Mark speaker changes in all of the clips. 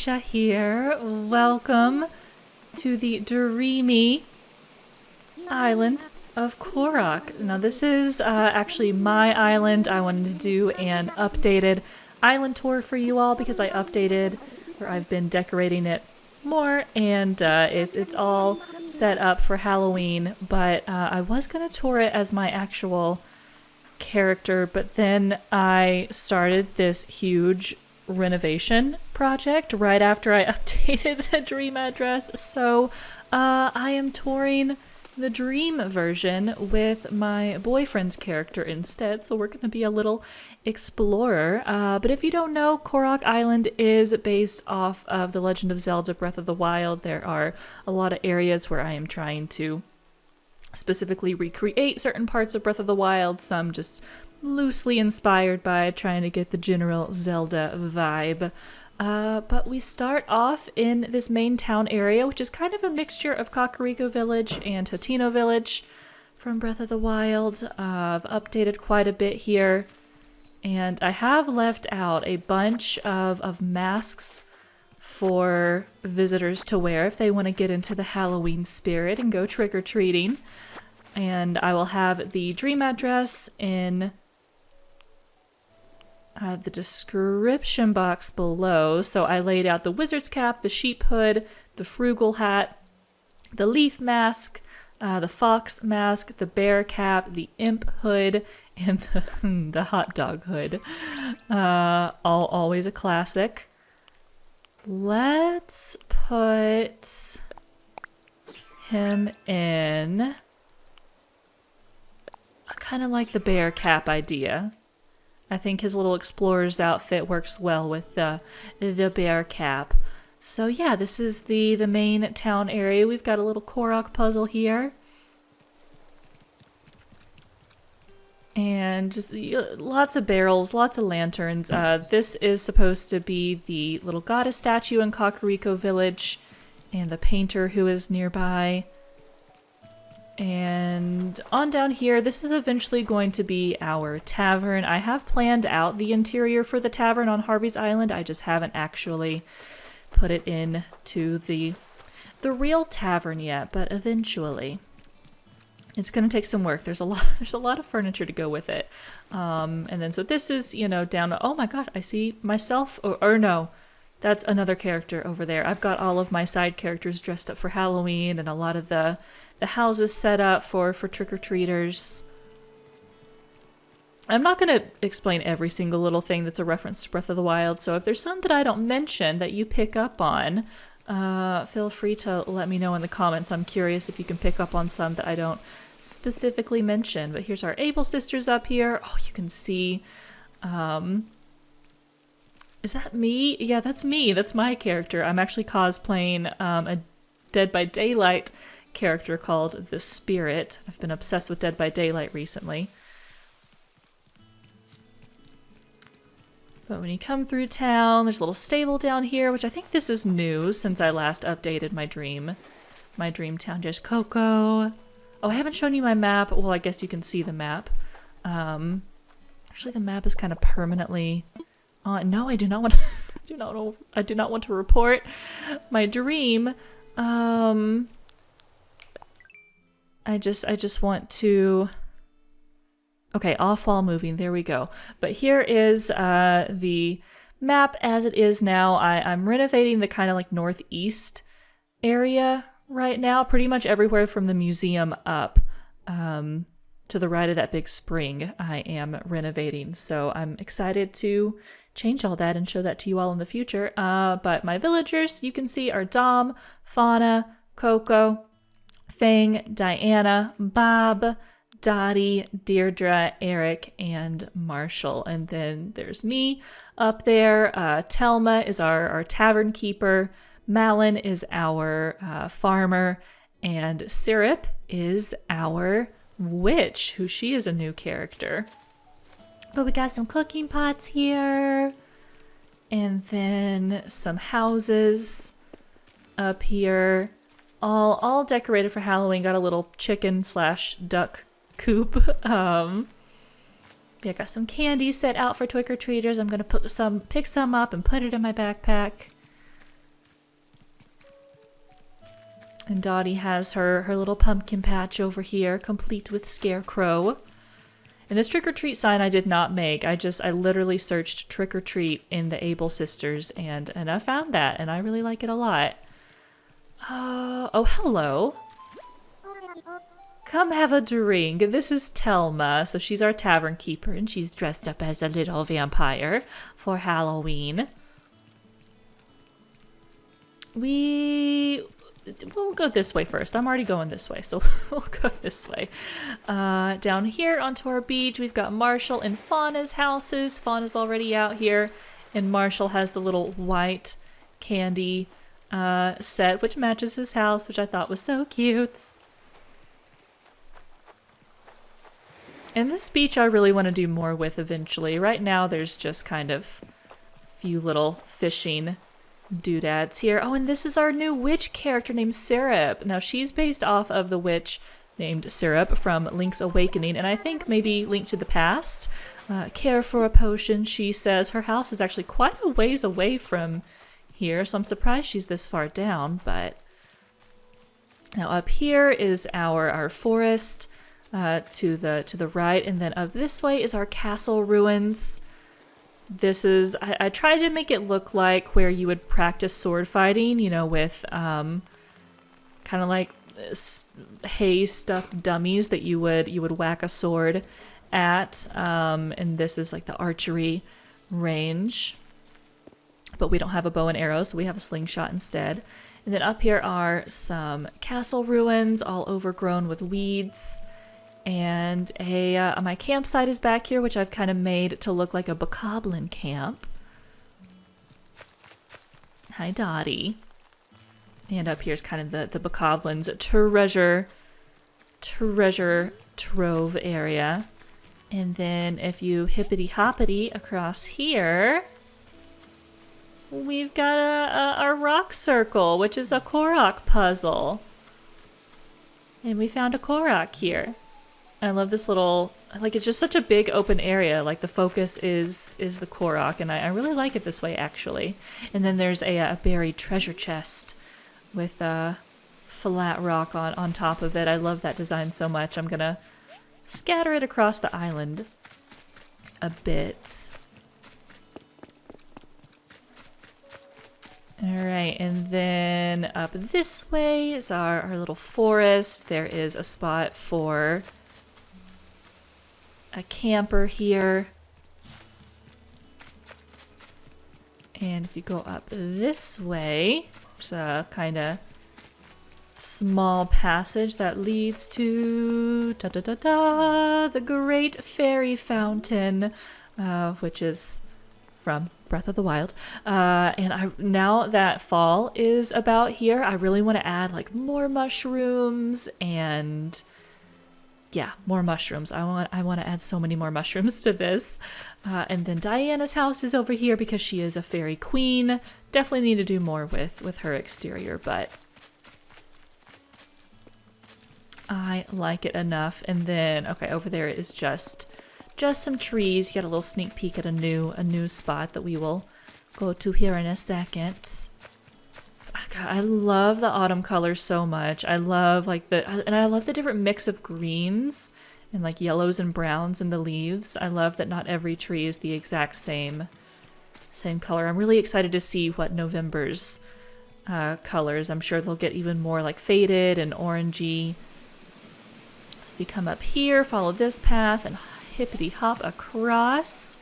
Speaker 1: Aisha here. Welcome to the dreamy island of Korok. Now this is actually my island. I wanted to do an updated island tour for you all because I updated, or I've been decorating it more, and it's all set up for Halloween, but I was going to tour it as my actual character, but then I started this huge renovation project right after I updated the dream address, so I am touring the dream version with my boyfriend's character instead, so we're going to be a little explorer. But if you don't know, Korok Island is based off of The Legend of Zelda Breath of the Wild. There are a lot of areas where I am trying to specifically recreate certain parts of Breath of the Wild, some just loosely inspired by trying to get the general Zelda vibe. But we start off in this main town area, which is kind of a mixture of Kakariko Village and Hateno Village from Breath of the Wild. I've updated quite a bit here, and I have left out a bunch of masks for visitors to wear if they want to get into the Halloween spirit and go trick-or-treating. And I will have the dream address in the description box below. So I laid out the wizard's cap, the sheep hood, the frugal hat, the leaf mask, the fox mask, the bear cap, the imp hood, and the hot dog hood. Always a classic. Let's put him in. I kind of like the bear cap idea. I think his little explorer's outfit works well with the bear cap. So yeah, this is the main town area. We've got a little Korok puzzle here. And just lots of barrels, lots of lanterns. This is supposed to be the little goddess statue in Kakariko Village and the painter who is nearby. And on down here, this is eventually going to be our tavern. I have planned out the interior for the tavern on Harvey's Island. I just haven't actually put it in to the real tavern yet, but eventually. It's going to take some work. There's a lot of furniture to go with it. And then so this is, you know, down. Oh my gosh, I see myself. Or no, that's another character over there. I've got all of my side characters dressed up for Halloween, and a lot of the houses set up for trick-or-treaters. I'm not going to explain every single little thing that's a reference to Breath of the Wild, so if there's some that I don't mention that you pick up on, feel free to let me know in the comments. I'm curious if you can pick up on some that I don't specifically mention. But here's our Able sisters up here. Oh, you can see. Is that me? Yeah, that's me. That's my character. I'm actually cosplaying a Dead by Daylight character called the Spirit. I've been obsessed with Dead by Daylight recently. But when you come through town, there's a little stable down here, which I think this is new since I last updated my dream town. There's Coco. Oh, I haven't shown you my map. Well, I guess you can see the map. Actually, the map is kind of permanently on. No, I do not want. I do not want to report my dream. I just want to. Okay, off while moving. There we go. But here is the map as it is now. I'm renovating the kind of like northeast area right now. Pretty much everywhere from the museum up to the right of that big spring I am renovating. So I'm excited to change all that and show that to you all in the future. But my villagers, you can see, are Dom, Fauna, Coco, Fang, Diana, Bob, Dottie, Deirdre, Eric, and Marshall. And then there's me up there. Telma is our tavern keeper. Malin is our farmer. And Syrup is our witch, who she is a new character. But we got some cooking pots here. And then some houses up here. All decorated for Halloween. Got a little chicken/duck coop. Yeah, got some candy set out for trick-or-treaters. I'm gonna pick some up and put it in my backpack. And Dottie has her little pumpkin patch over here, complete with scarecrow. And this trick-or-treat sign I did not make. I literally searched trick-or-treat in the Able Sisters, and I found that, and I really like it a lot. Oh, hello. Come have a drink. This is Telma, so she's our tavern keeper, and she's dressed up as a little vampire for Halloween. We'll go this way first. I'm already going this way, so we'll go this way. Down here onto our beach, we've got Marshall and Fauna's houses. Fauna's already out here, and Marshall has the little white candy set, which matches his house, which I thought was so cute. And this beach I really want to do more with eventually. Right now there's just kind of a few little fishing doodads here. Oh, and this is our new witch character named Syrup. Now she's based off of the witch named Syrup from Link's Awakening, and I think maybe Link to the Past. Care for a potion, she says. Her house is actually quite a ways away from here, so I'm surprised she's this far down. But now up here is our forest. To the right, and then up this way is our castle ruins. This is, I tried to make it look like where you would practice sword fighting, you know, with kind of like hay stuffed dummies that you would whack a sword at, and this is like the archery range, but we don't have a bow and arrow, so we have a slingshot instead. And then up here are some castle ruins, all overgrown with weeds. And my campsite is back here, which I've kind of made to look like a bokoblin camp. Hi, Dottie. And up here's kind of the bokoblin's treasure trove area. And then if you hippity-hoppity across here, we've got a rock circle, which is a Korok puzzle. And we found a Korok here. I love this little, like, it's just such a big open area. Like, the focus is the Korok, and I really like it this way, actually. And then there's a buried treasure chest with a flat rock on top of it. I love that design so much. I'm gonna scatter it across the island a bit. Alright, and then up this way is our little forest. There is a spot for a camper here. And if you go up this way, there's a kind of small passage that leads to the Great Fairy Fountain, which is from Breath of the Wild. And now that fall is about here, I really want to add like more mushrooms and yeah, more mushrooms. I want to add so many more mushrooms to this. And then Diana's house is over here because she is a fairy queen. Definitely need to do more with her exterior, but I like it enough. And then, okay, over there is just some trees. You get a little sneak peek at a new spot that we will go to here in a second. God, I love the autumn colors so much. I love and I love the different mix of greens and like yellows and browns in the leaves. I love that not every tree is the exact same color. I'm really excited to see what November's colors. I'm sure they'll get even more like faded and orangey. So if you come up here, follow this path and hippity hop across,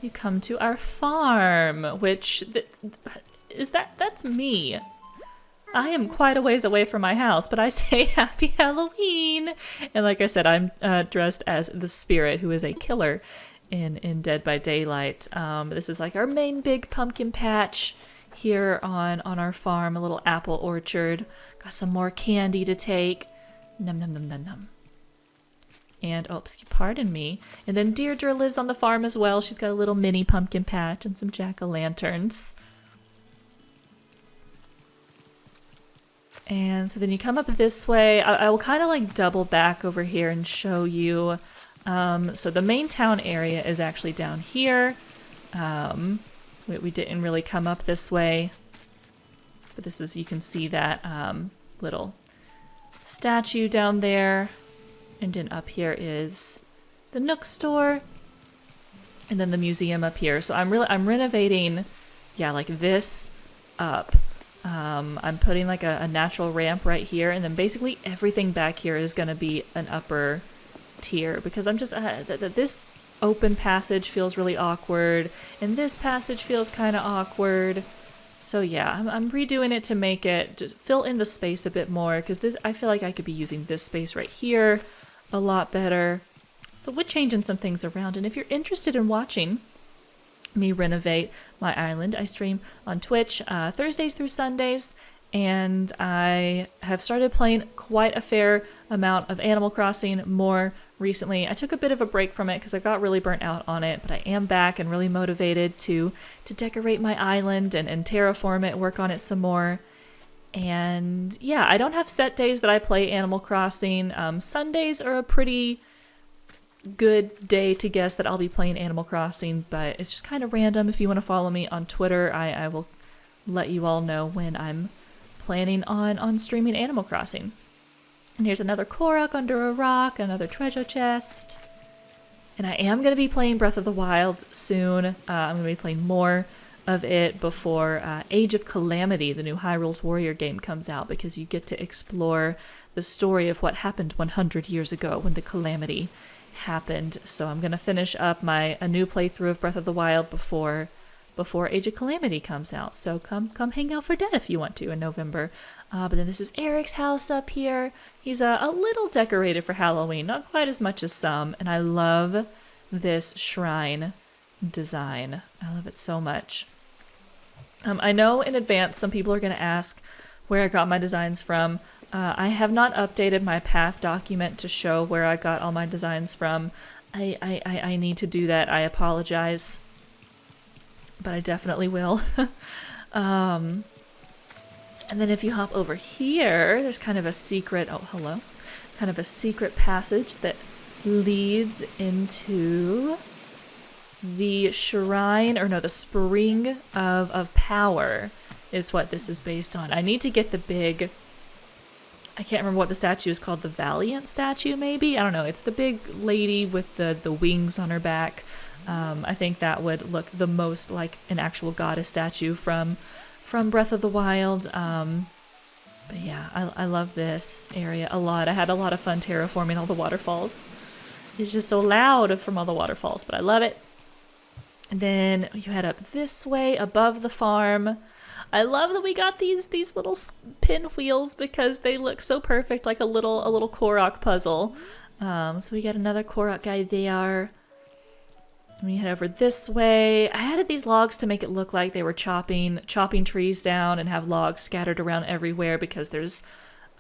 Speaker 1: you come to our farm, which that's me. I am quite a ways away from my house, but I say happy Halloween. And like I said, I'm dressed as the spirit, who is a killer in Dead by Daylight. This is like our main big pumpkin patch here on our farm, a little apple orchard. Got some more candy to take. Num num num num num. And, oh, pardon me. And then Deirdre lives on the farm as well. She's got a little mini pumpkin patch and some jack-o'-lanterns. And so then you come up this way. I will kind of like double back over here and show you. So the main town area is actually down here. We didn't really come up this way. But this is, you can see that little statue down there. And then up here is the Nook store. And then the museum up here. So I'm renovating, yeah, like this up. I'm putting like a natural ramp right here, and then basically everything back here is going to be an upper tier, because I'm just this open passage feels really awkward, and this passage feels kind of awkward. So yeah, I'm redoing it to make it just fill in the space a bit more, because this, I feel like I could be using this space right here a lot better. So we're changing some things around, and if you're interested in watching me renovate my island, I stream on Twitch Thursdays through Sundays, and I have started playing quite a fair amount of Animal Crossing more recently. I took a bit of a break from it because I got really burnt out on it, but I am back and really motivated to decorate my island and terraform it, work on it some more. And yeah, I don't have set days that I play Animal Crossing. Sundays are a pretty good day to guess that I'll be playing Animal Crossing, but it's just kind of random. If you want to follow me on Twitter, I will let you all know when I'm planning on streaming Animal Crossing. And here's another Korok under a rock, another treasure chest. And I am going to be playing Breath of the Wild soon. I'm going to be playing more of it before Age of Calamity, the new Hyrule's Warrior game, comes out, because you get to explore the story of what happened 100 years ago when the Calamity happened. So I'm gonna finish up a new playthrough of Breath of the Wild before Age of Calamity comes out. So come hang out for that if you want to in November. But then this is Eric's house up here. He's a little decorated for Halloween, not quite as much as some, and I love this shrine design. I love it so much. I know in advance some people are gonna ask where I got my designs from. I have not updated my path document to show where I got all my designs from. I need to do that. I apologize, but I definitely will. And then if you hop over here, there's kind of a secret, oh hello, kind of a secret passage that leads into the shrine, or no, the spring of power is what this is based on. I need to get the big, I can't remember what the statue is called, the Valiant statue maybe? I don't know, it's the big lady with the wings on her back. I think that would look the most like an actual goddess statue from Breath of the Wild. But yeah, I love this area a lot. I had a lot of fun terraforming all the waterfalls. It's just so loud from all the waterfalls, but I love it. And then you head up this way above the farm. I love that we got these little pinwheels because they look so perfect, like a little Korok puzzle. So we got another Korok guy there. We head over this way. I added these logs to make it look like they were chopping trees down and have logs scattered around everywhere, because there's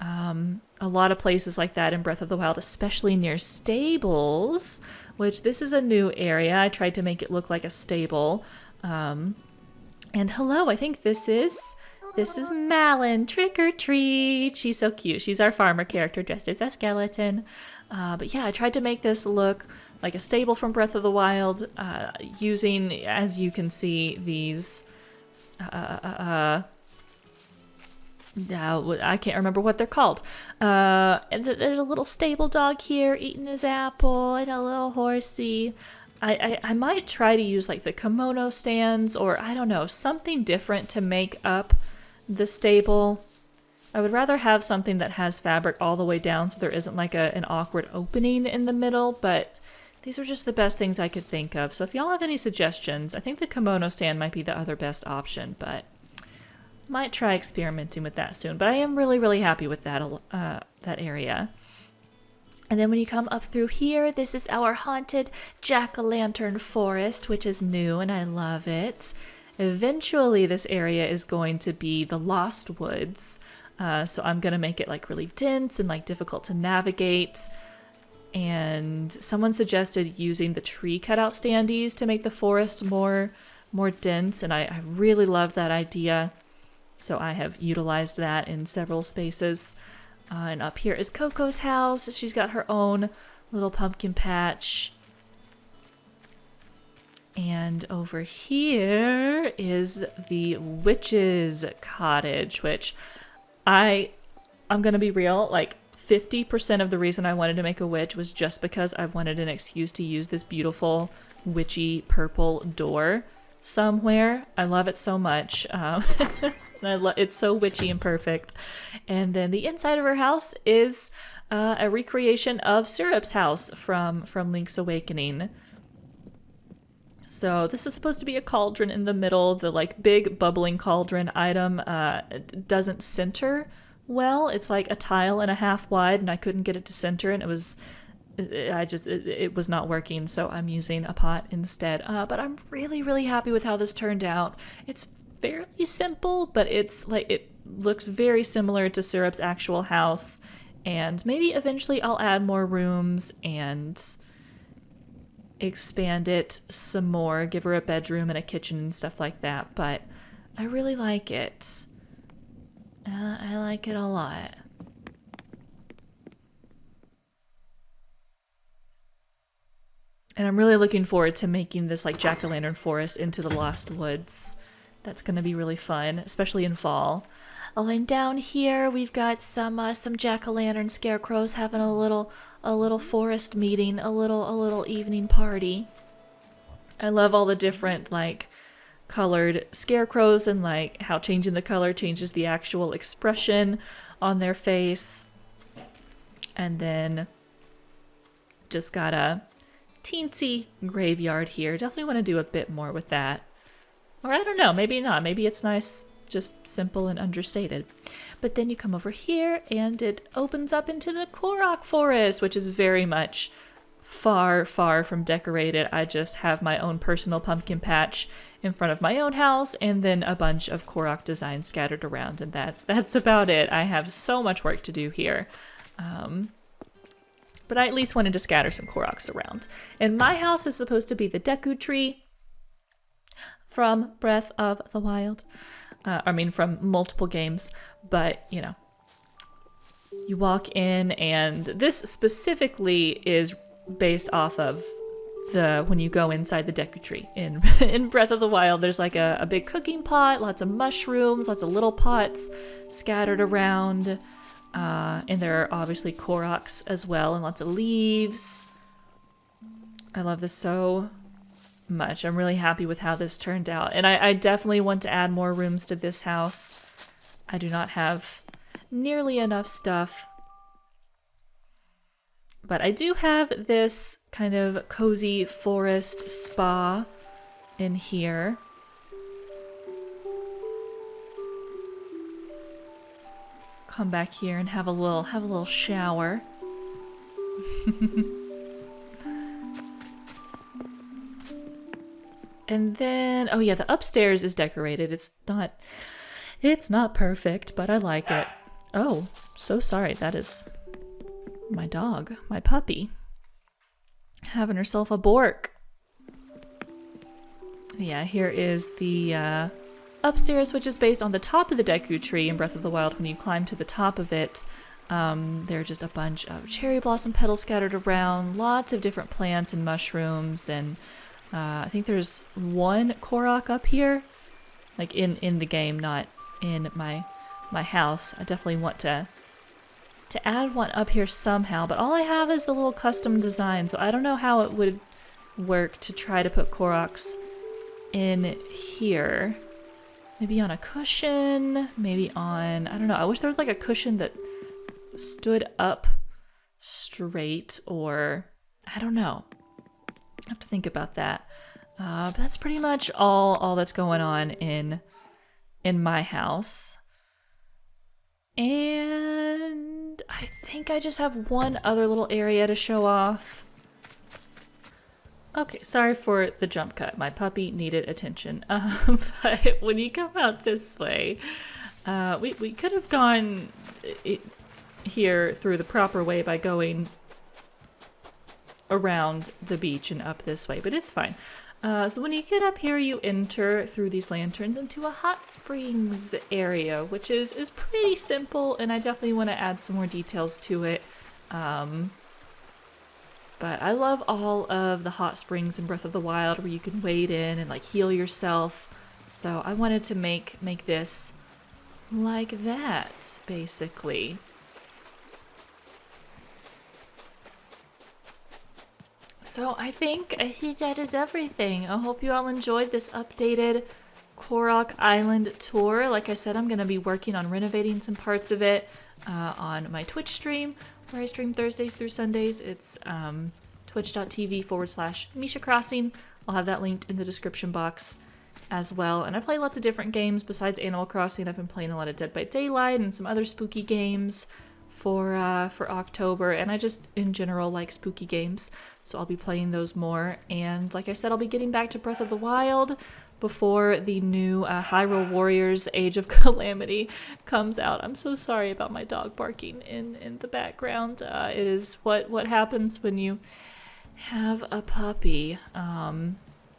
Speaker 1: a lot of places like that in Breath of the Wild, especially near stables, which this is a new area. I tried to make it look like a stable. And hello, I think this is Malin, trick or treat. She's so cute. She's our farmer character dressed as a skeleton. But yeah, I tried to make this look like a stable from Breath of the Wild, using, as you can see, these, I can't remember what they're called. And there's a little stable dog here eating his apple, and a little horsey. I might try to use like the kimono stands, or I don't know, something different to make up the stable. I would rather have something that has fabric all the way down so there isn't like an awkward opening in the middle, but these are just the best things I could think of. So if y'all have any suggestions, I think the kimono stand might be the other best option, but might try experimenting with that soon. But I am really, really happy with that area. And then when you come up through here, this is our haunted jack-o'-lantern forest, which is new, and I love it. Eventually, this area is going to be the Lost Woods, so I'm going to make it like really dense and like difficult to navigate. And someone suggested using the tree cutout standees to make the forest more dense, and I really love that idea. So I have utilized that in several spaces. And up here is Coco's house. She's got her own little pumpkin patch. And over here is the witch's cottage, which I I'm gonna be real, like 50% of the reason I wanted to make a witch was just because I wanted an excuse to use this beautiful witchy purple door somewhere. I love it so much. It's so witchy and perfect. And then the inside of her house is a recreation of Syrup's house from Link's Awakening. So this is supposed to be a cauldron in the middle. The like big bubbling cauldron item doesn't center well. It's like a tile and a half wide, and I couldn't get it to center, and it was not working. So I'm using a pot instead. But I'm really, really happy with how this turned out. It's fairly simple, but it's like it looks very similar to Syrup's actual house. And maybe eventually I'll add more rooms and expand it some more, give her a bedroom and a kitchen and stuff like that. But I really like it. I like it a lot. And I'm really looking forward to making this like jack-o'-lantern forest into the Lost Woods. That's gonna be really fun, especially in fall. Oh, and down here we've got some jack-o'-lantern scarecrows having a little forest meeting, a little evening party. I love all the different like colored scarecrows and like how changing the color changes the actual expression on their face. And then just got a teensy graveyard here. Definitely want to do a bit more with that. Or I don't know, maybe not. Maybe it's nice, just simple and understated. But then you come over here and it opens up into the Korok forest, which is very much far, far from decorated. I just have my own personal pumpkin patch in front of my own house and then a bunch of Korok designs scattered around, and that's about it. I have so much work to do here. But I at least wanted to scatter some Koroks around. And my house is supposed to be the Deku tree from Breath of the Wild. From multiple games, but you know, you walk in and this specifically is based off of when you go inside the Deku tree. In Breath of the Wild, there's like a big cooking pot, lots of mushrooms, lots of little pots scattered around, and there are obviously Koroks as well, and lots of leaves. I love this so much. I'm really happy with how this turned out, and I definitely want to add more rooms to this house. I do not have nearly enough stuff, but I do have this kind of cozy forest spa in here. Come back here and have a little shower. And then, oh yeah, the upstairs is decorated. It's not perfect, but I like it. Oh, so sorry. That is my dog, my puppy, having herself a bork. Yeah, here is the upstairs, which is based on the top of the Deku tree in Breath of the Wild. When you climb to the top of it, there are just a bunch of cherry blossom petals scattered around, lots of different plants and mushrooms, and I think there's one Korok up here, like in the game, not in my house. I definitely want to add one up here somehow, but all I have is the little custom design, so I don't know how it would work to try to put Koroks in here. Maybe on a cushion, maybe on, I don't know. I wish there was like a cushion that stood up straight, or I don't know. I have to think about that. But that's pretty much all that's going on in my house. And I think I just have one other little area to show off. Okay, sorry for the jump cut. My puppy needed attention. But when you come out this way, we could have gone here through the proper way by going around the beach and up this way, but it's fine. So when you get up here, you enter through these lanterns into a hot springs area, which is pretty simple, and I definitely want to add some more details to it. But I love all of the hot springs in Breath of the Wild where you can wade in and like heal yourself. So I wanted to make this like that, basically. So I think that is everything. I hope you all enjoyed this updated Korok Island tour. Like I said, I'm going to be working on renovating some parts of it on my Twitch stream, where I stream Thursdays through Sundays. It's twitch.tv/Misha Crossing. I'll have that linked in the description box as well. And I play lots of different games besides Animal Crossing. I've been playing a lot of Dead by Daylight and some other spooky games for October, and I just in general like spooky games, so I'll be playing those more. And like I said, I'll be getting back to Breath of the Wild before the new Hyrule Warriors Age of Calamity comes out. I'm so sorry about my dog barking in the background. It is what happens when you have a puppy.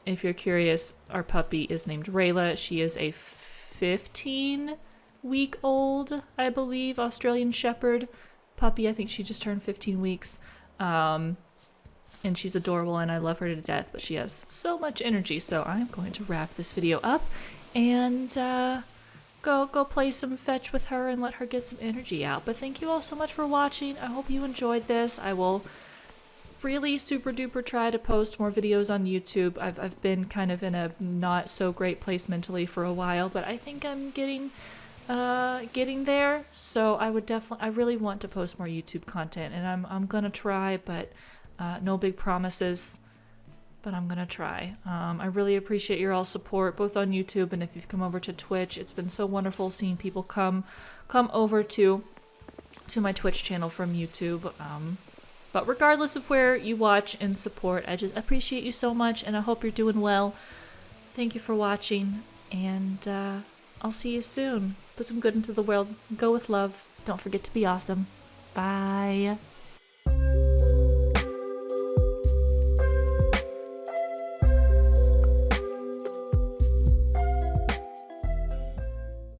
Speaker 1: If you're curious, our puppy is named Rayla. She is a 15-week-old, I believe, Australian Shepherd puppy. I think she just turned 15 weeks. And she's adorable and I love her to death, but she has so much energy. So I'm going to wrap this video up and go play some fetch with her and let her get some energy out. But thank you all so much for watching. I hope you enjoyed this. I will really super duper try to post more videos on YouTube. I've been kind of in a not so great place mentally for a while, but I think I'm getting there. So I really want to post more YouTube content, and I'm gonna try, but no big promises, but I'm gonna try. I really appreciate your all support, both on YouTube and if you've come over to Twitch. It's been so wonderful seeing people come over to my Twitch channel from YouTube. But regardless of where you watch and support, I just appreciate you so much, and I hope you're doing well. Thank you for watching, and I'll see you soon. Put some good into the world. Go with love. Don't forget to be awesome. Bye.